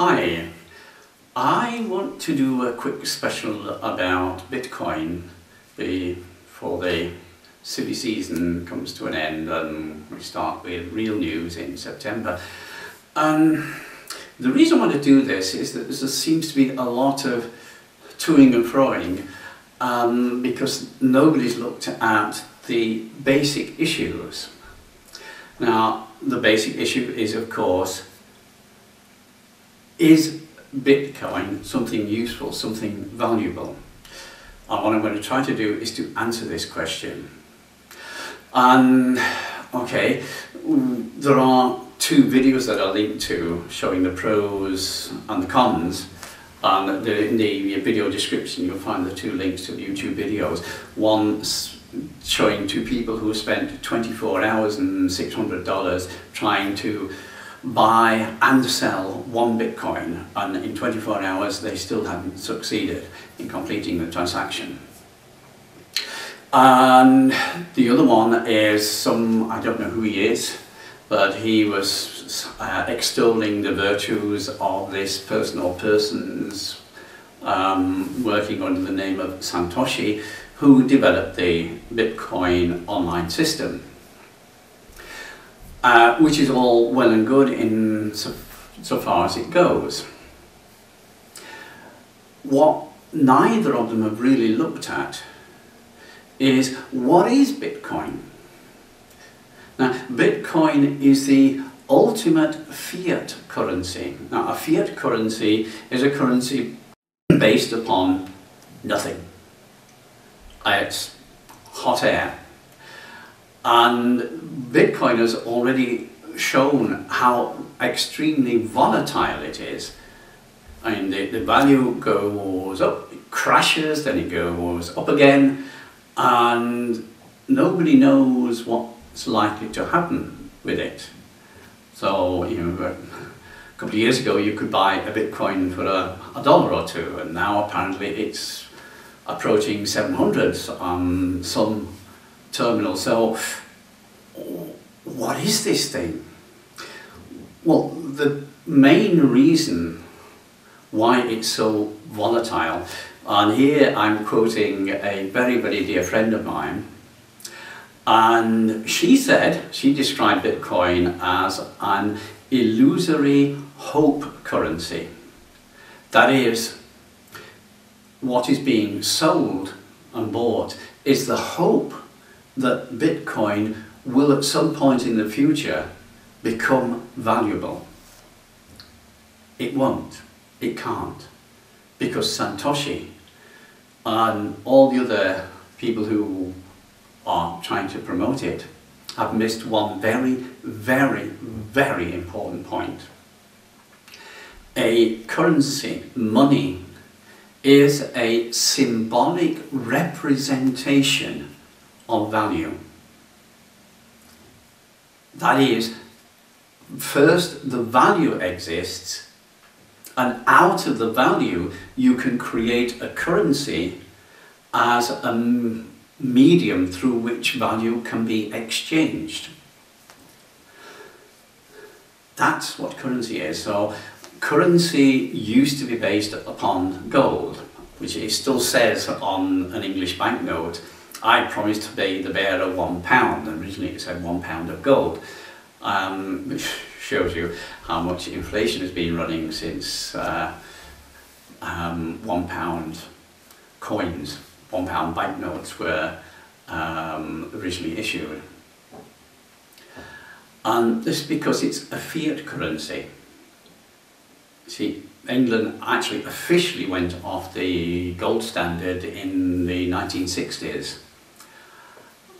Hi, I want to do a quick special about Bitcoin before the silly season comes to an end and we start with real news in September. The reason I want to do this is that there seems to be a lot of toing and froing because nobody's looked at the basic issues. Now, the basic issue is, of course, is Bitcoin something useful, something valuable? And what I'm going to try to do is to answer this question. And okay, there are two videos that are linked to showing the pros and the cons. And in the video description you'll find the two links to the YouTube videos. One showing two people who spent 24 hours and $600 trying to buy and sell one Bitcoin, and in 24 hours they still haven't succeeded in completing the transaction. And the other one is I don't know who he is, but he was extolling the virtues of this person or persons working under the name of Satoshi, who developed the Bitcoin online system. Which is all well and good in so far as it goes. What neither of them have really looked at is, what is Bitcoin? Now, Bitcoin is the ultimate fiat currency. Now, a fiat currency is a currency based upon nothing. It's hot air. And Bitcoin has already shown how extremely volatile it is. I mean, the value goes up, it crashes, then it goes up again, and nobody knows what's likely to happen with it. So, you know, a couple of years ago you could buy a Bitcoin for a dollar or two, and now apparently it's approaching 700 on some terminal. So what is this thing? Well, the main reason why it's so volatile, and here I'm quoting a very, very dear friend of mine, and she described Bitcoin as an illusory hope currency. That is, what is being sold and bought is the hope that Bitcoin will at some point in the future become valuable. It won't, it can't, because Satoshi and all the other people who are trying to promote it have missed one very, very, very important point. A currency, money, is a symbolic representation of value. That is, first the value exists, and out of the value you can create a currency as a medium through which value can be exchanged. That's what currency is. So currency used to be based upon gold, which it still says on an English banknote, I promise to be the bearer of £1. Originally it said £1 of gold, which shows you how much inflation has been running since £1 coins, £1 banknotes were originally issued. And this is because it's a fiat currency. See, England actually officially went off the gold standard in the 1960s.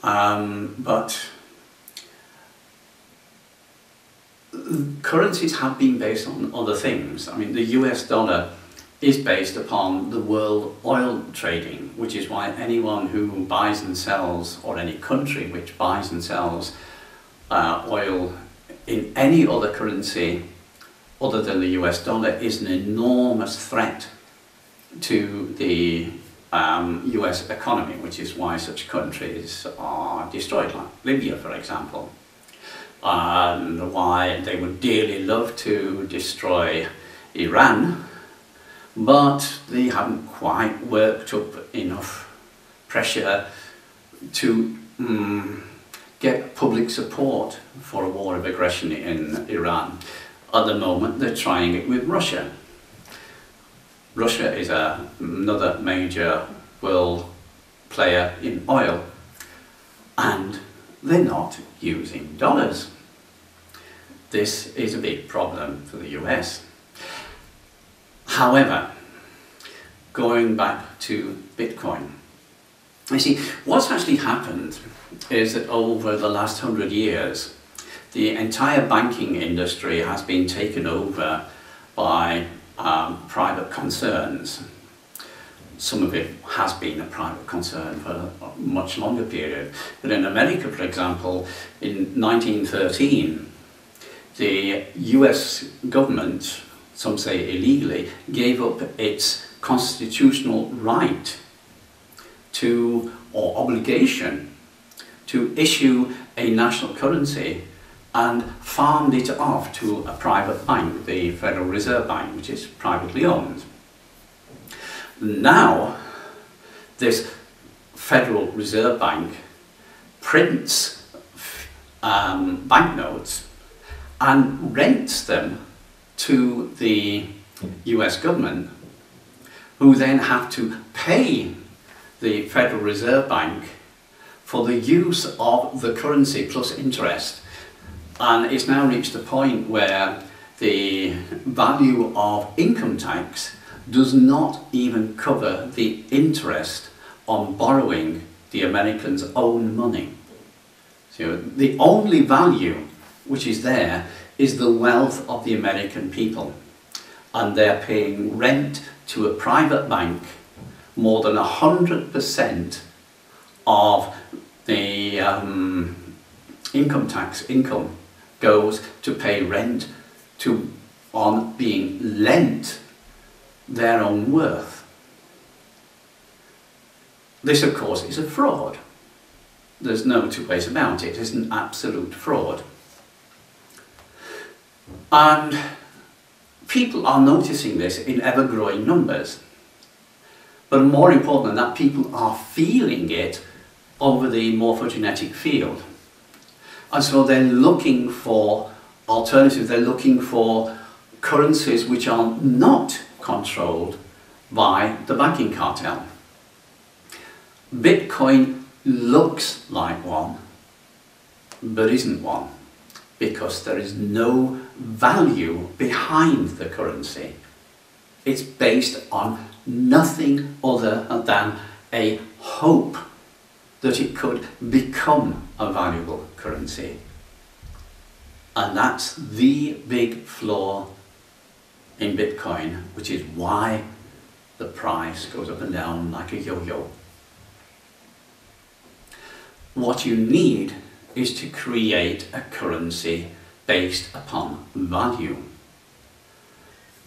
But currencies have been based on other things. I mean, the US dollar is based upon the world oil trading, which is why anyone who buys and sells, or any country which buys and sells oil in any other currency other than the US dollar is an enormous threat to the US economy, which is why such countries are destroyed, like Libya, for example. And why they would dearly love to destroy Iran, but they haven't quite worked up enough pressure to get public support for a war of aggression in Iran. At the moment, they're trying it with Russia. Russia is another major world player in oil, and they're not using dollars. This is a big problem for the US. However, going back to Bitcoin, you see, what's actually happened is that over the last 100 years, the entire banking industry has been taken over by private concerns. Some of it has been a private concern for a much longer period. But in America, for example, in 1913, the US government, some say illegally, gave up its constitutional right to, or obligation, to issue a national currency and farmed it off to a private bank, the Federal Reserve Bank, which is privately owned. Now, this Federal Reserve Bank prints banknotes and rents them to the US government, who then have to pay the Federal Reserve Bank for the use of the currency plus interest. And it's now reached a point where the value of income tax does not even cover the interest on borrowing the Americans' own money. So the only value which is there is the wealth of the American people, and they're paying rent to a private bank. More than 100% of the income tax income goes to pay rent on being lent their own worth. This, of course, is a fraud. There's no two ways about it. It's an absolute fraud. And people are noticing this in ever-growing numbers. But more important than that, people are feeling it over the morphogenetic field. And so they're looking for alternatives. They're looking for currencies which are not controlled by the banking cartel. Bitcoin looks like one, but isn't one, because there is no value behind the currency. It's based on nothing other than a hope that it could become a valuable currency. And that's the big flaw in Bitcoin, which is why the price goes up and down like a yo-yo. What you need is to create a currency based upon value.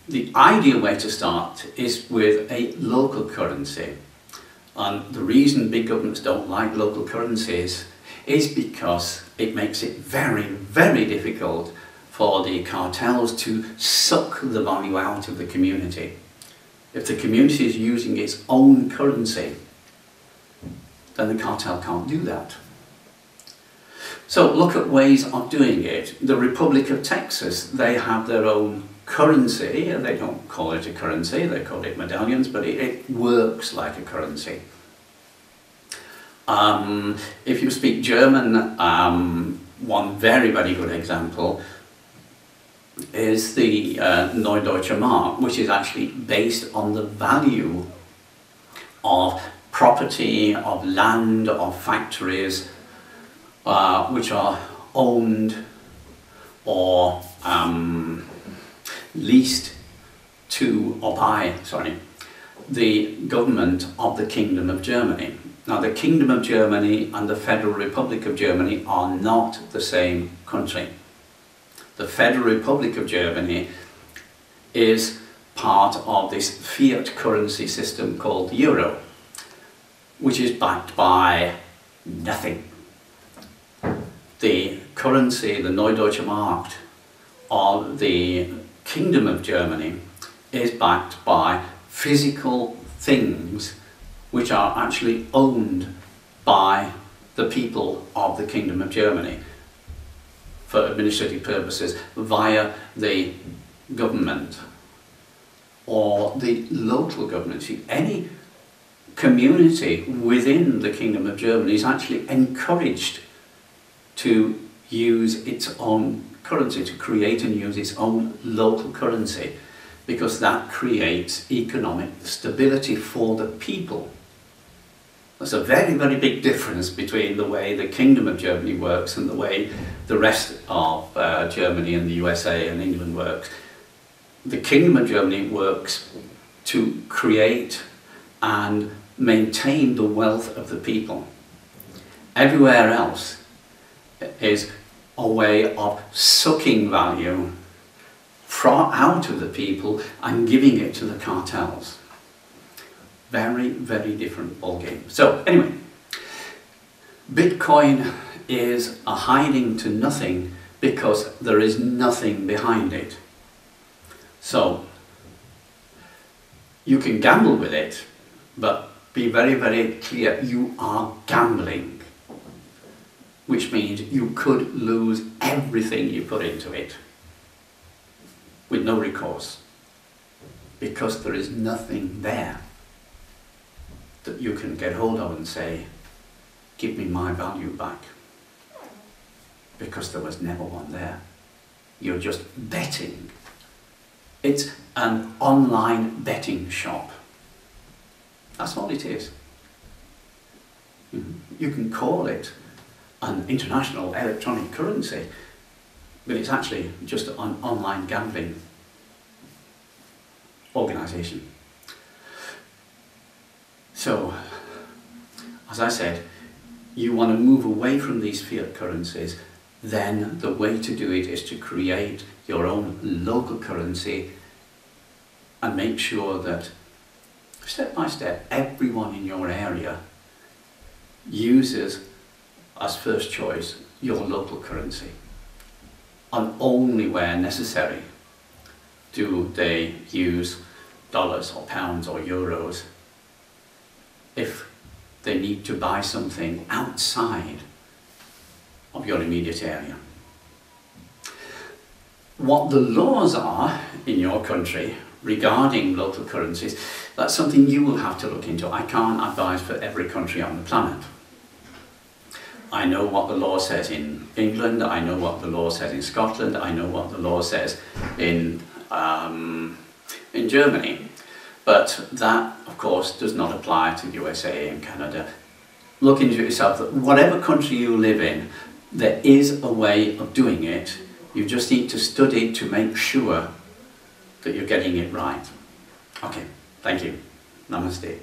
The ideal way to start is with a local currency. And the reason big governments don't like local currencies is because it makes it very, very difficult for the cartels to suck the value out of the community. If the community is using its own currency, then the cartel can't do that. So look at ways of doing it. The Republic of Texas, they have their own currency. They don't call it a currency, they call it medallions, but it works like a currency. If you speak German, one very, very good example is the Neudeutsche Mark, which is actually based on the value of property, of land, of factories, which are owned or leased to, or by, the government of the Kingdom of Germany. Now, the Kingdom of Germany and the Federal Republic of Germany are not the same country. The Federal Republic of Germany is part of this fiat currency system called the euro, which is backed by nothing. The currency, the Neudeutsche Mark of the Kingdom of Germany, is backed by physical things which are actually owned by the people of the Kingdom of Germany for administrative purposes via the government or the local government. See, any community within the Kingdom of Germany is actually encouraged to use its own currency, to create and use its own local currency, because that creates economic stability for the people. There's a very, very big difference between the way the Kingdom of Germany works and the way the rest of Germany and the USA and England works. The Kingdom of Germany works to create and maintain the wealth of the people. Everywhere else is a way of sucking value out of the people and giving it to the cartels. Very, very different ballgame. So anyway, Bitcoin is a hiding to nothing because there is nothing behind it. So you can gamble with it, but be very, very clear, you are gambling, which means you could lose everything you put into it with no recourse, because there is nothing there that you can get hold of and say, give me my value back, because there was never one there. You're just betting. It's an online betting shop. That's all it is. You can call it an international electronic currency, but it's actually just an online gambling organisation. So, as I said, you want to move away from these fiat currencies, then the way to do it is to create your own local currency and make sure that step by step everyone in your area uses as first choice your local currency, and only where necessary do they use dollars or pounds or euros if they need to buy something outside of your immediate area. What the laws are in your country regarding local currencies, that's something you will have to look into. I can't advise for every country on the planet. I know what the law says in England, I know what the law says in Scotland, I know what the law says in Germany. But that, of course, does not apply to the USA and Canada. Look into it yourself, that whatever country you live in, there is a way of doing it. You just need to study to make sure that you're getting it right. Okay, thank you. Namaste.